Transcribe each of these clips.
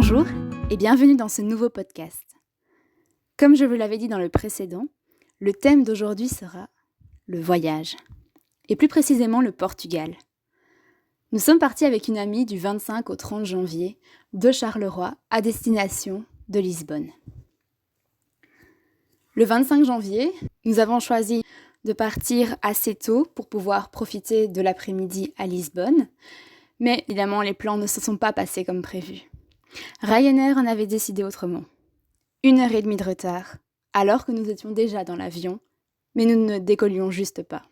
Bonjour et bienvenue dans ce nouveau podcast. Comme je vous l'avais dit dans le précédent, le thème d'aujourd'hui sera le voyage, et plus précisément le Portugal. Nous sommes partis avec une amie du 25 au 30 janvier de Charleroi à destination de Lisbonne. Le 25 janvier, nous avons choisi de partir assez tôt pour pouvoir profiter de l'après-midi à Lisbonne, mais évidemment les plans ne se sont pas passés comme prévu. Ryanair en avait décidé autrement. 1h30 de retard, alors que nous étions déjà dans l'avion, mais nous ne décollions juste pas.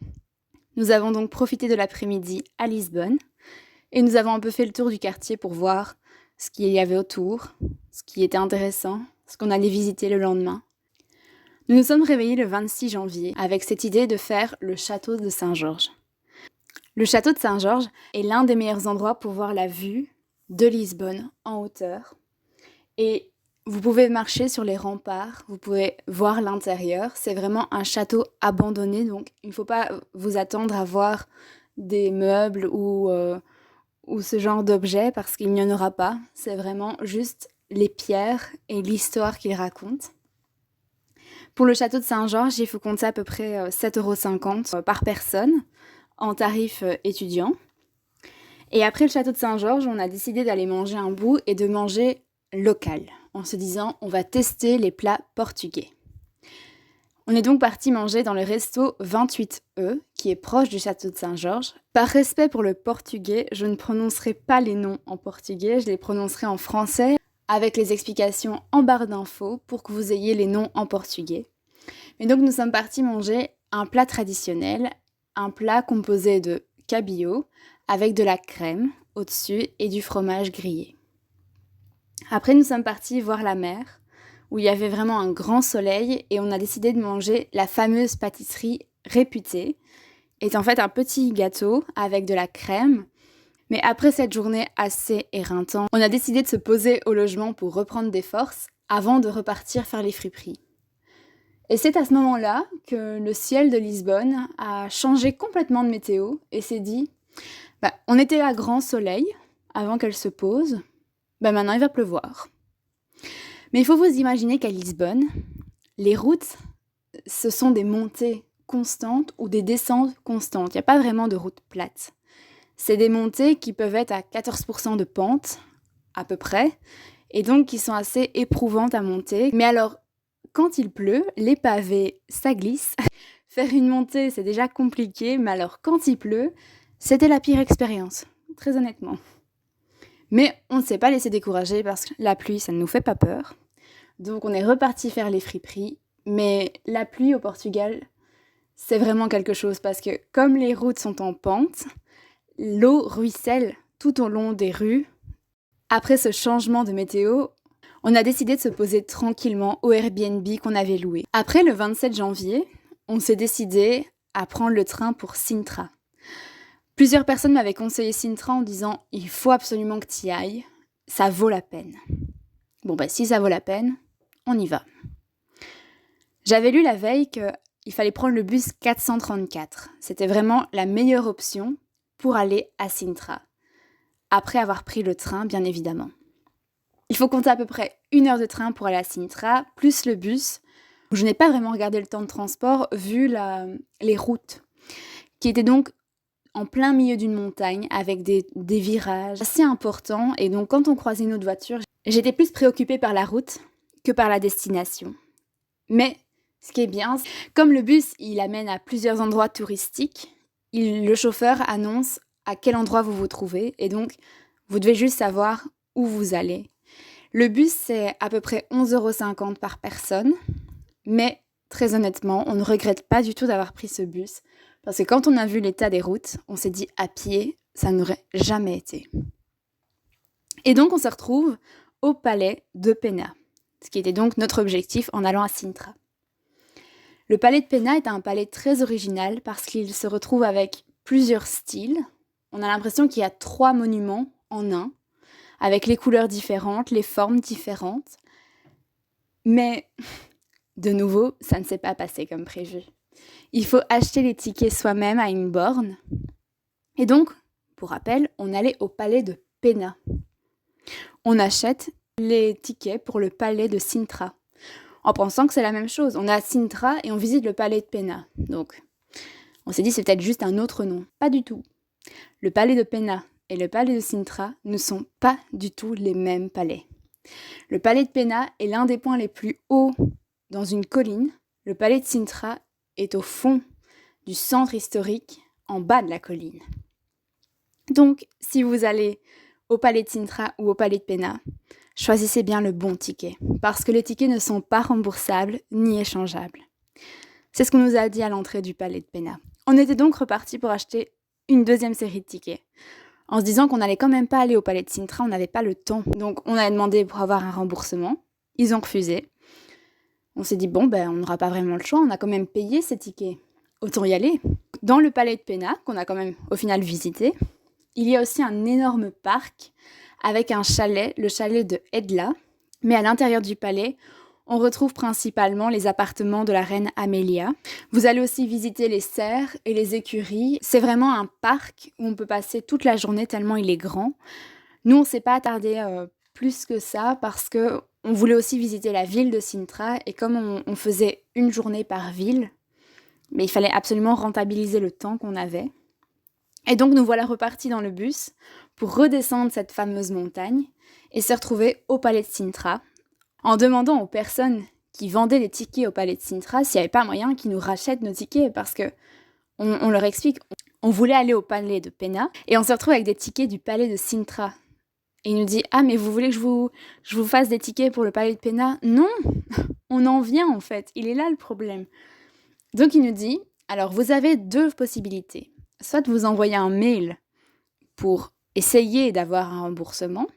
Nous avons donc profité de l'après-midi à Lisbonne, et nous avons un peu fait le tour du quartier pour voir ce qu'il y avait autour, ce qui était intéressant, ce qu'on allait visiter le lendemain. Nous nous sommes réveillés le 26 janvier avec cette idée de faire le château de Saint-Georges. Le château de Saint-Georges est l'un des meilleurs endroits pour voir la vue de Lisbonne en hauteur. Et vous pouvez marcher sur les remparts, vous pouvez voir l'intérieur. C'est vraiment un château abandonné, donc il ne faut pas vous attendre à voir des meubles ou ce genre d'objets parce qu'il n'y en aura pas. C'est vraiment juste les pierres et l'histoire qu'il raconte. Pour le château de Saint-Georges, il faut compter à peu près 7,50 € par personne en tarif étudiant. Et après le château de Saint-Georges, on a décidé d'aller manger un bout et de manger local, en se disant on va tester les plats portugais. On est donc parti manger dans le resto 28E, qui est proche du château de Saint-Georges. Par respect pour le portugais, je ne prononcerai pas les noms en portugais, je les prononcerai en français, avec les explications en barre d'infos pour que vous ayez les noms en portugais. Mais donc nous sommes partis manger un plat traditionnel, un plat composé de cabillaud, avec de la crème au-dessus et du fromage grillé. Après, nous sommes partis voir la mer, où il y avait vraiment un grand soleil, et on a décidé de manger la fameuse pâtisserie réputée. C'est en fait un petit gâteau avec de la crème. Mais après cette journée assez éreintante, on a décidé de se poser au logement pour reprendre des forces avant de repartir faire les friperies. Et c'est à ce moment-là que le ciel de Lisbonne a changé complètement de météo et s'est dit on était à grand soleil avant qu'elle se pose, maintenant il va pleuvoir. Mais il faut vous imaginer qu'à Lisbonne, les routes, ce sont des montées constantes ou des descentes constantes. Il n'y a pas vraiment de route plate. C'est des montées qui peuvent être à 14% de pente, à peu près, et donc qui sont assez éprouvantes à monter. Mais alors, quand il pleut, les pavés, ça glisse. Faire une montée, c'est déjà compliqué, mais alors quand il pleut, c'était la pire expérience, très honnêtement. Mais on ne s'est pas laissé décourager parce que la pluie, ça ne nous fait pas peur. Donc on est reparti faire les friperies. Mais la pluie au Portugal, c'est vraiment quelque chose parce que comme les routes sont en pente, l'eau ruisselle tout au long des rues. Après ce changement de météo, on a décidé de se poser tranquillement au Airbnb qu'on avait loué. Après le 27 janvier, on s'est décidé à prendre le train pour Sintra. Plusieurs personnes m'avaient conseillé Sintra en disant « Il faut absolument que tu y ailles, ça vaut la peine ». Si ça vaut la peine, on y va. J'avais lu la veille qu'il fallait prendre le bus 434. C'était vraiment la meilleure option pour aller à Sintra. Après avoir pris le train, bien évidemment. Il faut compter à peu près 1 heure de train pour aller à Sintra, plus le bus. Je n'ai pas vraiment regardé le temps de transport vu les routes, qui étaient donc en plein milieu d'une montagne avec des virages assez importants. Et donc quand on croisait une autre voiture, j'étais plus préoccupée par la route que par la destination. Mais ce qui est bien, comme le bus il amène à plusieurs endroits touristiques, le chauffeur annonce à quel endroit vous vous trouvez et donc vous devez juste savoir où vous allez. Le bus c'est à peu près 11,50 € par personne, mais très honnêtement, on ne regrette pas du tout d'avoir pris ce bus parce que quand on a vu l'état des routes, on s'est dit à pied, ça n'aurait jamais été. Et donc on se retrouve au palais de Pena, ce qui était donc notre objectif en allant à Sintra. Le palais de Pena est un palais très original parce qu'il se retrouve avec plusieurs styles. On a l'impression qu'il y a 3 monuments en un, avec les couleurs différentes, les formes différentes. Mais, de nouveau, ça ne s'est pas passé comme prévu. Il faut acheter les tickets soi-même à une borne. Et donc, pour rappel, on allait au palais de Pena. On achète les tickets pour le palais de Sintra, en pensant que c'est la même chose. On est à Sintra et on visite le palais de Pena. Donc, on s'est dit c'est peut-être juste un autre nom. Pas du tout. Le palais de Pena et le palais de Sintra ne sont pas du tout les mêmes palais. Le palais de Pena est l'un des points les plus hauts dans une colline. Le palais de Sintra est au fond du centre historique, en bas de la colline. Donc, si vous allez au palais de Sintra ou au palais de Pena, choisissez bien le bon ticket, parce que les tickets ne sont pas remboursables ni échangeables. C'est ce qu'on nous a dit à l'entrée du palais de Pena. On était donc reparti pour acheter une deuxième série de tickets, en se disant qu'on n'allait quand même pas aller au palais de Sintra, on n'avait pas le temps. Donc on a demandé pour avoir un remboursement, ils ont refusé. On s'est dit on n'aura pas vraiment le choix, on a quand même payé ces tickets, autant y aller. Dans le palais de Pena, qu'on a quand même au final visité, il y a aussi un énorme parc avec un chalet, le chalet de Edla, mais à l'intérieur du palais, on retrouve principalement les appartements de la reine Amelia. Vous allez aussi visiter les serres et les écuries. C'est vraiment un parc où on peut passer toute la journée tellement il est grand. Nous, on ne s'est pas attardé plus que ça parce qu'on voulait aussi visiter la ville de Sintra et comme on faisait une journée par ville, mais il fallait absolument rentabiliser le temps qu'on avait. Et donc nous voilà repartis dans le bus pour redescendre cette fameuse montagne et se retrouver au palais de Sintra, en demandant aux personnes qui vendaient les tickets au palais de Sintra s'il n'y avait pas moyen qu'ils nous rachètent nos tickets, parce que on leur explique, on voulait aller au palais de Pena et on se retrouve avec des tickets du palais de Sintra. Et il nous dit « Ah, mais vous voulez que je vous fasse des tickets pour le palais de Pena ?» Non, on en vient en fait, il est là le problème. Donc il nous dit « Alors vous avez deux possibilités. Soit vous envoyez un mail pour essayer d'avoir un remboursement,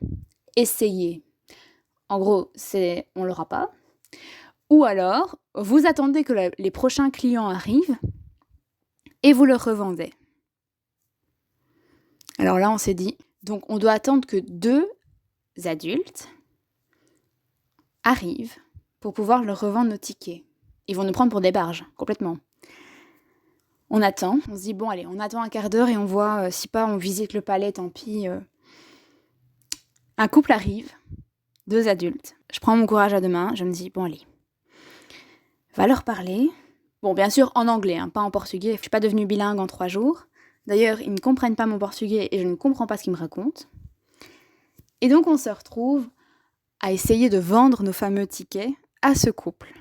essayez. En gros, on ne l'aura pas. Ou alors, vous attendez que les prochains clients arrivent et vous le revendez. » Alors là, on s'est dit, donc on doit attendre que 2 adultes arrivent pour pouvoir leur revendre nos tickets. Ils vont nous prendre pour des barges, complètement. On attend, on se dit, allez, on attend un quart d'heure et on voit, si pas on visite le palais, tant pis. Un couple arrive, 2 adultes. Je prends mon courage à 2 mains, je me dis, allez, va leur parler. Bon, bien sûr, en anglais, pas en portugais. Je suis pas devenue bilingue en 3 jours. D'ailleurs, ils ne comprennent pas mon portugais et je ne comprends pas ce qu'ils me racontent. Et donc, on se retrouve à essayer de vendre nos fameux tickets à ce couple,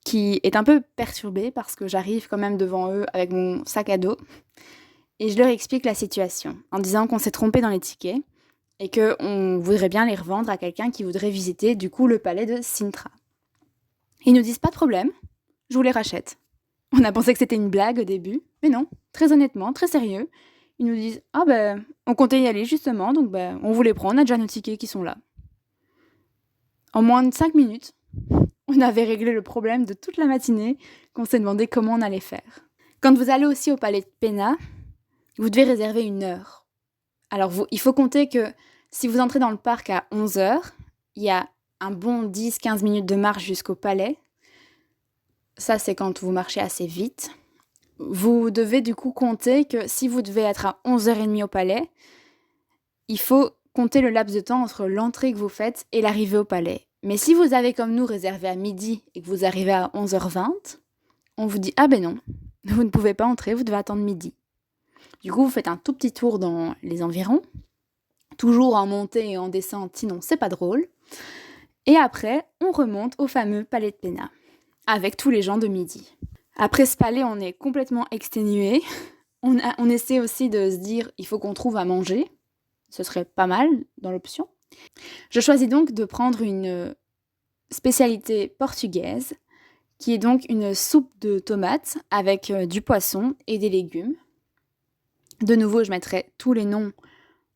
qui est un peu perturbé parce que j'arrive quand même devant eux avec mon sac à dos et je leur explique la situation en disant qu'on s'est trompé dans les tickets et qu'on voudrait bien les revendre à quelqu'un qui voudrait visiter du coup le palais de Sintra. Ils nous disent pas de problème, je vous les rachète. On a pensé que c'était une blague au début, mais non, très honnêtement, très sérieux. Ils nous disent on comptait y aller justement, donc on vous les prend, on a déjà nos tickets qui sont là. En moins de 5 minutes, on avait réglé le problème de toute la matinée qu'on s'est demandé comment on allait faire. Quand vous allez aussi au palais de Pena, vous devez réserver 1 heure. Alors il faut compter que si vous entrez dans le parc à 11h, il y a un bon 10-15 minutes de marche jusqu'au palais. Ça, c'est quand vous marchez assez vite. Vous devez du coup compter que si vous devez être à 11h30 au palais, il faut compter le laps de temps entre l'entrée que vous faites et l'arrivée au palais. Mais si vous avez comme nous réservé à midi et que vous arrivez à 11h20, on vous dit non, vous ne pouvez pas entrer, vous devez attendre midi. Du coup, vous faites un tout petit tour dans les environs, toujours en montée et en descente, sinon c'est pas drôle. Et après, on remonte au fameux palais de Pena, avec tous les gens de midi. Après ce palais, on est complètement exténué. On essaie aussi de se dire, il faut qu'on trouve à manger. Ce serait pas mal dans l'option. Je choisis donc de prendre une spécialité portugaise, qui est donc une soupe de tomates avec du poisson et des légumes. De nouveau, je mettrai tous les noms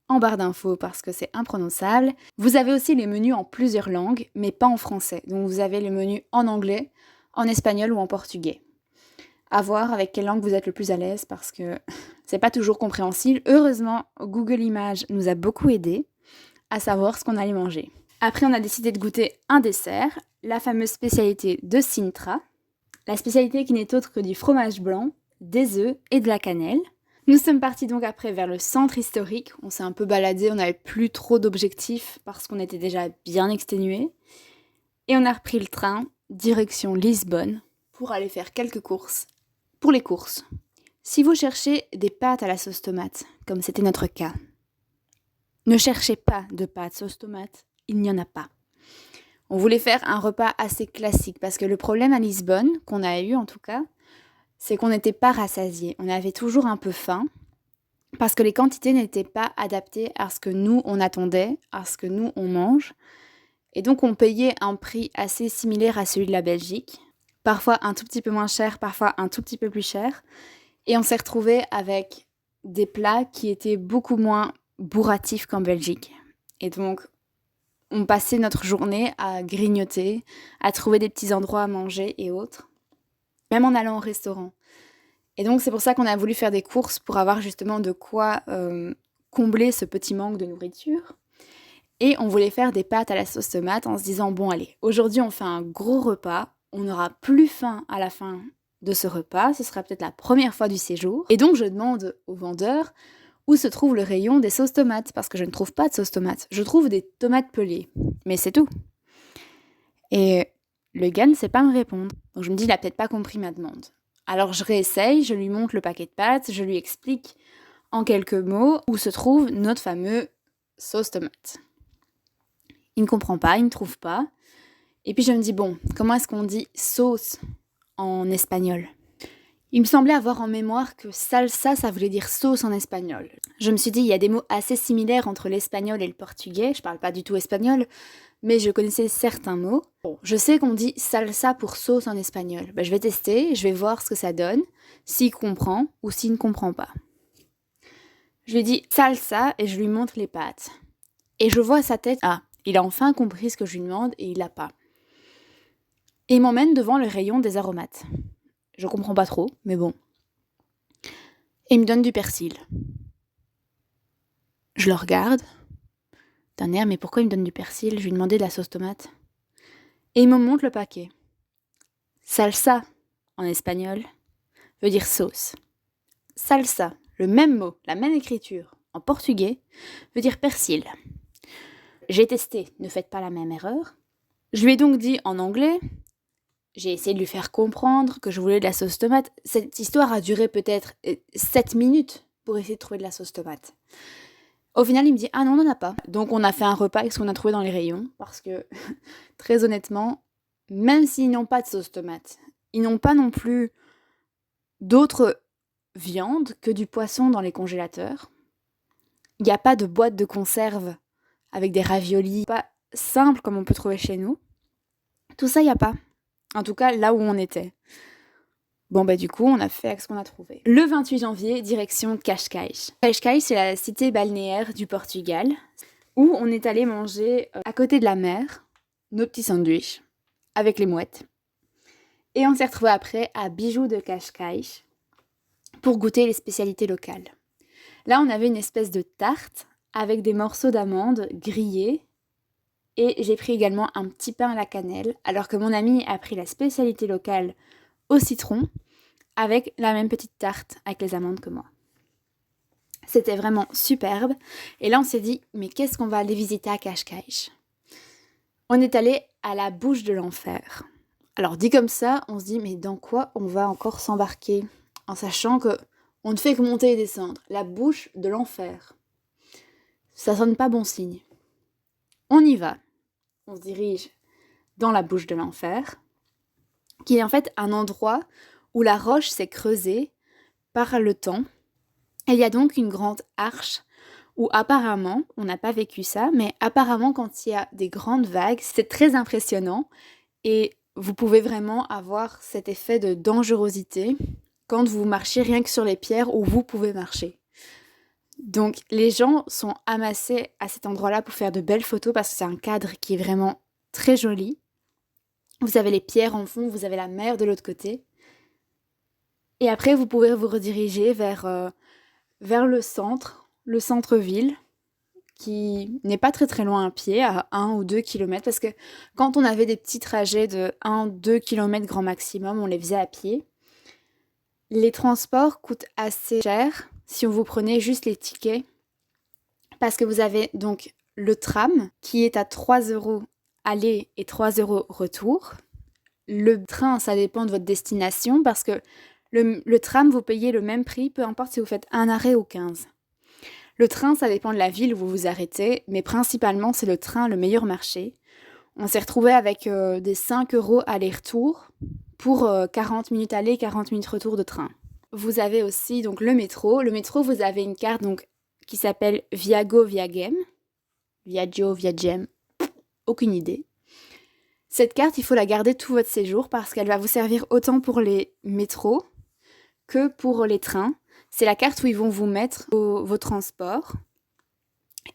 en barre d'infos parce que c'est imprononçable. Vous avez aussi les menus en plusieurs langues, mais pas en français. Donc vous avez les menus en anglais, en espagnol ou en portugais. À voir avec quelle langue vous êtes le plus à l'aise parce que c'est pas toujours compréhensible. Heureusement, Google Images nous a beaucoup aidés à savoir ce qu'on allait manger. Après, on a décidé de goûter un dessert, la fameuse spécialité de Sintra. La spécialité qui n'est autre que du fromage blanc, des œufs et de la cannelle. Nous sommes partis donc après vers le centre historique. On s'est un peu baladé, on n'avait plus trop d'objectifs parce qu'on était déjà bien exténués. Et on a repris le train, direction Lisbonne, pour aller faire quelques courses. Pour les courses, si vous cherchez des pâtes à la sauce tomate, comme c'était notre cas, ne cherchez pas de pâtes sauce tomate, il n'y en a pas. On voulait faire un repas assez classique parce que le problème à Lisbonne, qu'on a eu en tout cas, c'est qu'on n'était pas rassasiés. On avait toujours un peu faim parce que les quantités n'étaient pas adaptées à ce que nous on attendait, à ce que nous on mange. Et donc on payait un prix assez similaire à celui de la Belgique, parfois un tout petit peu moins cher, parfois un tout petit peu plus cher. Et on s'est retrouvé avec des plats qui étaient beaucoup moins bourratifs qu'en Belgique. Et donc on passait notre journée à grignoter, à trouver des petits endroits à manger et autres, même en allant au restaurant. Et donc c'est pour ça qu'on a voulu faire des courses pour avoir justement de quoi combler ce petit manque de nourriture. Et on voulait faire des pâtes à la sauce tomate en se disant, bon allez, aujourd'hui on fait un gros repas, on n'aura plus faim à la fin de ce repas, ce sera peut-être la première fois du séjour. Et donc je demande au vendeur où se trouve le rayon des sauces tomates, parce que je ne trouve pas de sauce tomate, je trouve des tomates pelées, mais c'est tout. Et le gars ne sait pas me répondre, donc je me dis, il a peut-être pas compris ma demande. Alors je réessaye, je lui montre le paquet de pâtes, je lui explique en quelques mots où se trouve notre fameux sauce tomate. Il ne comprend pas, il ne trouve pas. Et puis je me dis, bon, comment est-ce qu'on dit sauce en espagnol ? Il me semblait avoir en mémoire que salsa, ça voulait dire sauce en espagnol. Je me suis dit, il y a des mots assez similaires entre l'espagnol et le portugais. Je parle pas du tout espagnol, mais je connaissais certains mots. Bon, je sais qu'on dit salsa pour sauce en espagnol. Ben, je vais tester, je vais voir ce que ça donne, s'il comprend ou s'il ne comprend pas. Je lui dis salsa et je lui montre les pâtes. Et je vois sa tête, ah, il a enfin compris ce que je lui demande et il l'a pas. Et il m'emmène devant le rayon des aromates. Je comprends pas trop, mais bon. Et il me donne du persil. Je le regarde. D'un air, mais pourquoi il me donne du persil ? Je lui ai demandé de la sauce tomate. Et il me montre le paquet. Salsa, en espagnol, veut dire sauce. Salsa, le même mot, la même écriture, en portugais, veut dire persil. J'ai testé, ne faites pas la même erreur. Je lui ai donc dit en anglais, j'ai essayé de lui faire comprendre que je voulais de la sauce tomate. Cette histoire a duré peut-être 7 minutes pour essayer de trouver de la sauce tomate. Au final, il me dit « Ah non, on n'en a pas ». Donc on a fait un repas avec ce qu'on a trouvé dans les rayons, parce que, très honnêtement, même s'ils n'ont pas de sauce tomate, ils n'ont pas non plus d'autres viandes que du poisson dans les congélateurs. Il n'y a pas de boîte de conserve avec des raviolis, pas simples comme on peut trouver chez nous. Tout ça, il n'y a pas. En tout cas, là où on était. Bon, du coup, on a fait avec ce qu'on a trouvé. Le 28 janvier, direction Cascais. Cascais, c'est la cité balnéaire du Portugal, où on est allé manger à côté de la mer, nos petits sandwichs, avec les mouettes. Et on s'est retrouvé après à Bijoux de Cascais pour goûter les spécialités locales. Là, on avait une espèce de tarte avec des morceaux d'amandes grillés. Et j'ai pris également un petit pain à la cannelle, alors que mon ami a pris la spécialité locale au citron, avec la même petite tarte avec les amandes que moi. C'était vraiment superbe. Et là, on s'est dit, mais qu'est-ce qu'on va aller visiter à Cascais ? On est allé à la bouche de l'enfer. Alors, dit comme ça, on se dit, mais dans quoi on va encore s'embarquer ? En sachant que on ne fait que monter et descendre. La bouche de l'enfer. Ça sonne pas bon signe. On y va. On se dirige dans la bouche de l'enfer, qui est en fait un endroit où la roche s'est creusée par le temps. Et il y a donc une grande arche où apparemment, on n'a pas vécu ça, mais apparemment quand il y a des grandes vagues, c'est très impressionnant et vous pouvez vraiment avoir cet effet de dangerosité quand vous marchez rien que sur les pierres où vous pouvez marcher. Donc les gens sont amassés à cet endroit-là pour faire de belles photos parce que c'est un cadre qui est vraiment très joli. Vous avez les pierres en fond, vous avez la mer de l'autre côté. Et après, vous pouvez vous rediriger vers le centre-ville, qui n'est pas très très loin à pied, à 1 ou 2 kilomètres, parce que quand on avait des petits trajets de 1-2 kilomètres grand maximum, on les faisait à pied. Les transports coûtent assez cher. si vous prenez juste les tickets, parce que vous avez donc le tram qui est à 3 € aller et 3 € retour. Le train, ça dépend de votre destination parce que le tram, vous payez le même prix, peu importe si vous faites un arrêt ou 15. Le train, ça dépend de la ville où vous vous arrêtez, mais principalement, c'est le train le meilleur marché. On s'est retrouvé avec des 5 € aller-retour pour 40 minutes aller, 40 minutes retour de train. Vous avez aussi donc le métro. Le métro, vous avez une carte donc, qui s'appelle Viago Viagem. Viaggio, Viagem, aucune idée. Cette carte, il faut la garder tout votre séjour parce qu'elle va vous servir autant pour les métros que pour les trains. C'est la carte où ils vont vous mettre vos transports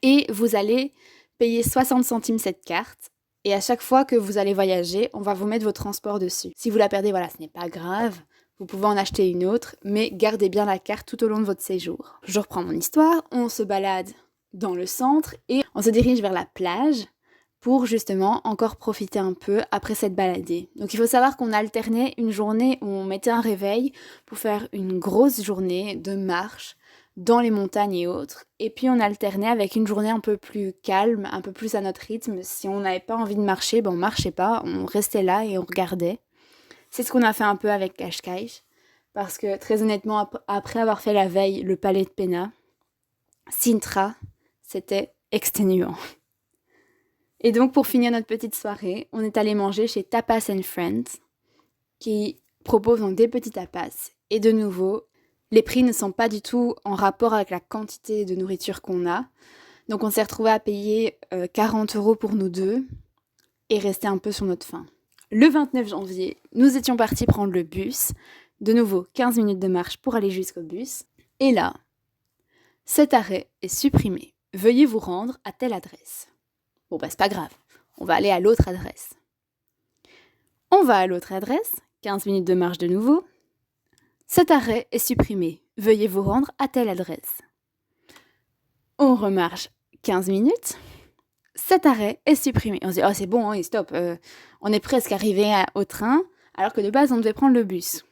et vous allez payer 60 centimes cette carte. Et à chaque fois que vous allez voyager, on va vous mettre vos transports dessus. Si vous la perdez, voilà, ce n'est pas grave. Vous pouvez en acheter une autre, mais gardez bien la carte tout au long de votre séjour. Je reprends mon histoire. On se balade dans le centre et on se dirige vers la plage pour justement encore profiter un peu après cette baladée. Donc il faut savoir qu'on alternait une journée où on mettait un réveil pour faire une grosse journée de marche dans les montagnes et autres. Et puis on alternait avec une journée un peu plus calme, un peu plus à notre rythme. Si on n'avait pas envie de marcher, ben on marchait pas, on restait là et on regardait. C'est ce qu'on a fait un peu avec Cascais. Parce que très honnêtement, après avoir fait la veille le palais de Pena, Sintra, c'était exténuant. Et donc pour finir notre petite soirée, on est allé manger chez Tapas and Friends, qui propose donc des petits tapas. Et de nouveau, les prix ne sont pas du tout en rapport avec la quantité de nourriture qu'on a. Donc on s'est retrouvé à payer 40 € pour nous deux et rester un peu sur notre faim. Le 29 janvier, nous étions partis prendre le bus. De nouveau, 15 minutes de marche pour aller jusqu'au bus. Et là, cet arrêt est supprimé. Veuillez vous rendre à telle adresse. Bon bah c'est pas grave, on va aller à l'autre adresse. On va à l'autre adresse, 15 minutes de marche de nouveau. Cet arrêt est supprimé. Veuillez vous rendre à telle adresse. On remarche 15 minutes. Cet arrêt est supprimé. On se dit, oh c'est bon, hein, stop, on est presque arrivé au train, alors que de base on devait prendre le bus.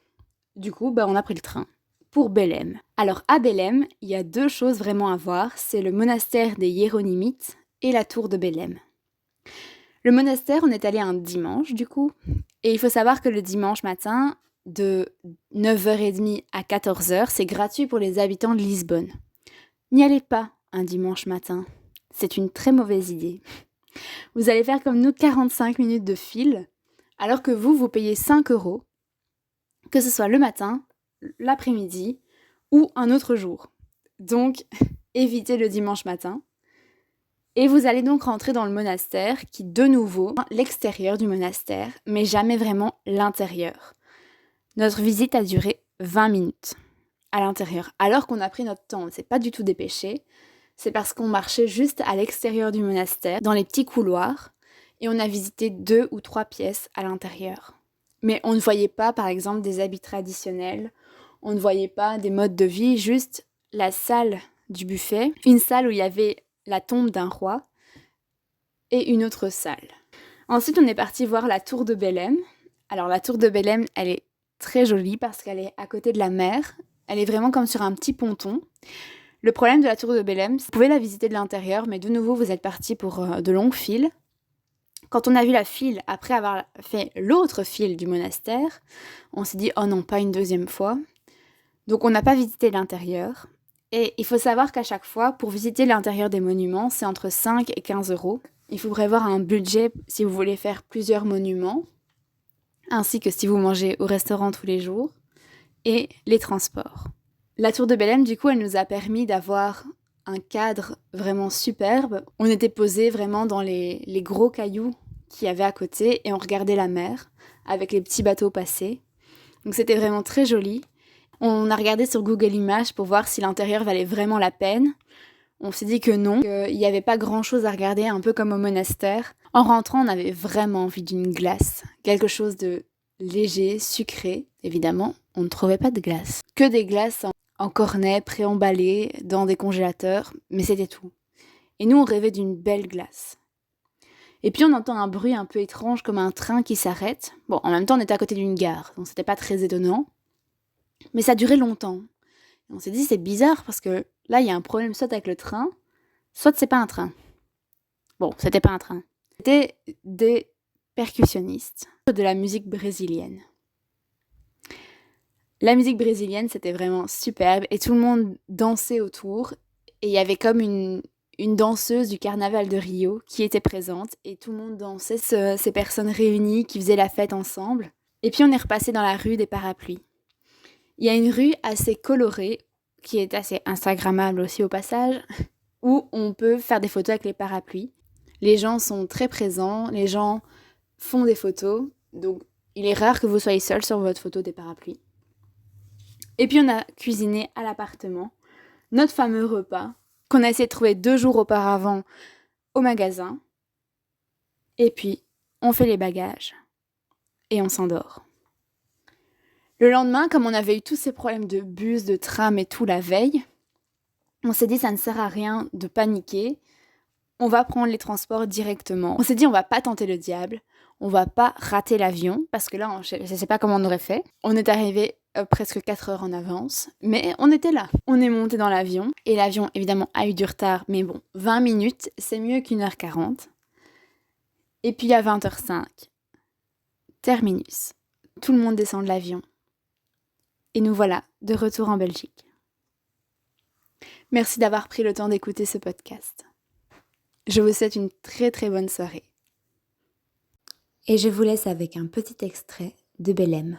Du coup, bah, on a pris le train pour Belém. Alors à Belém, il y a 2 choses vraiment à voir. C'est le monastère des Hiéronymites et la tour de Belém. Le monastère, on est allé un dimanche du coup. Et il faut savoir que le dimanche matin, de 9h30 à 14h, c'est gratuit pour les habitants de Lisbonne. N'y allez pas un dimanche matin. C'est une très mauvaise idée. Vous allez faire comme nous 45 minutes de file, alors que vous payez 5 €, que ce soit le matin, l'après-midi ou un autre jour. Donc, évitez le dimanche matin. Et vous allez donc rentrer dans le monastère qui, de nouveau, l'extérieur du monastère, mais jamais vraiment l'intérieur. Notre visite a duré 20 minutes à l'intérieur, alors qu'on a pris notre temps. On ne s'est pas du tout dépêché. C'est parce qu'on marchait juste à l'extérieur du monastère, dans les petits couloirs, et on a visité 2 ou 3 pièces à l'intérieur. Mais on ne voyait pas, par exemple, des habits traditionnels, on ne voyait pas des modes de vie, juste la salle du buffet, une salle où il y avait la tombe d'un roi, et une autre salle. Ensuite, on est parti voir la tour de Belém. Alors, la tour de Belém, elle est très jolie parce qu'elle est à côté de la mer. Elle est vraiment comme sur un petit ponton. Le problème de la tour de Belém, c'est que vous pouvez la visiter de l'intérieur, mais de nouveau, vous êtes parti pour de longues files. Quand on a vu la file, après avoir fait l'autre file du monastère, on s'est dit « Oh non, pas une deuxième fois ». Donc, on n'a pas visité l'intérieur. Et il faut savoir qu'à chaque fois, pour visiter l'intérieur des monuments, c'est entre 5 et 15 €. Il faut prévoir un budget si vous voulez faire plusieurs monuments, ainsi que si vous mangez au restaurant tous les jours, et les transports. La tour de Belém, du coup, elle nous a permis d'avoir un cadre vraiment superbe. On était posés vraiment dans les gros cailloux qu'il y avait à côté et on regardait la mer avec les petits bateaux passés. Donc c'était vraiment très joli. On a regardé sur Google Images pour voir si l'intérieur valait vraiment la peine. On s'est dit que non, qu'il n'y avait pas grand-chose à regarder, un peu comme au monastère. En rentrant, on avait vraiment envie d'une glace, quelque chose de léger, sucré. Évidemment, on ne trouvait pas de glace. Que des glaces en cornet, préemballées, dans des congélateurs, mais c'était tout. Et nous, on rêvait d'une belle glace. Et puis on entend un bruit un peu étrange, comme un train qui s'arrête. Bon, en même temps, on était à côté d'une gare, donc c'était pas très étonnant. Mais ça durait longtemps. Et on s'est dit, c'est bizarre parce que là, il y a un problème soit avec le train, soit c'est pas un train. Bon, c'était pas un train. C'était des percussionnistes de la musique brésilienne. La musique brésilienne, c'était vraiment superbe et tout le monde dansait autour. Et il y avait comme une danseuse du carnaval de Rio qui était présente et tout le monde dansait, ces personnes réunies qui faisaient la fête ensemble. Et puis on est repassé dans la rue des parapluies. Il y a une rue assez colorée, qui est assez instagrammable aussi au passage, où on peut faire des photos avec les parapluies. Les gens sont très présents, les gens font des photos, donc il est rare que vous soyez seul sur votre photo des parapluies. Et puis on a cuisiné à l'appartement notre fameux repas qu'on a essayé de trouver 2 jours auparavant au magasin. Et puis on fait les bagages et on s'endort. Le lendemain, comme on avait eu tous ces problèmes de bus, de tram et tout la veille, on s'est dit ça ne sert à rien de paniquer, on va prendre les transports directement. On s'est dit on va pas tenter le diable, on va pas rater l'avion, parce que là, je sais pas comment on aurait fait. On est arrivé presque 4 heures en avance, mais on était là. On est monté dans l'avion, et l'avion évidemment a eu du retard, mais bon, 20 minutes, c'est mieux qu'1h40. Et puis à 20h05, terminus. Tout le monde descend de l'avion. Et nous voilà, de retour en Belgique. Merci d'avoir pris le temps d'écouter ce podcast. Je vous souhaite une très très bonne soirée. Et je vous laisse avec un petit extrait de Belém.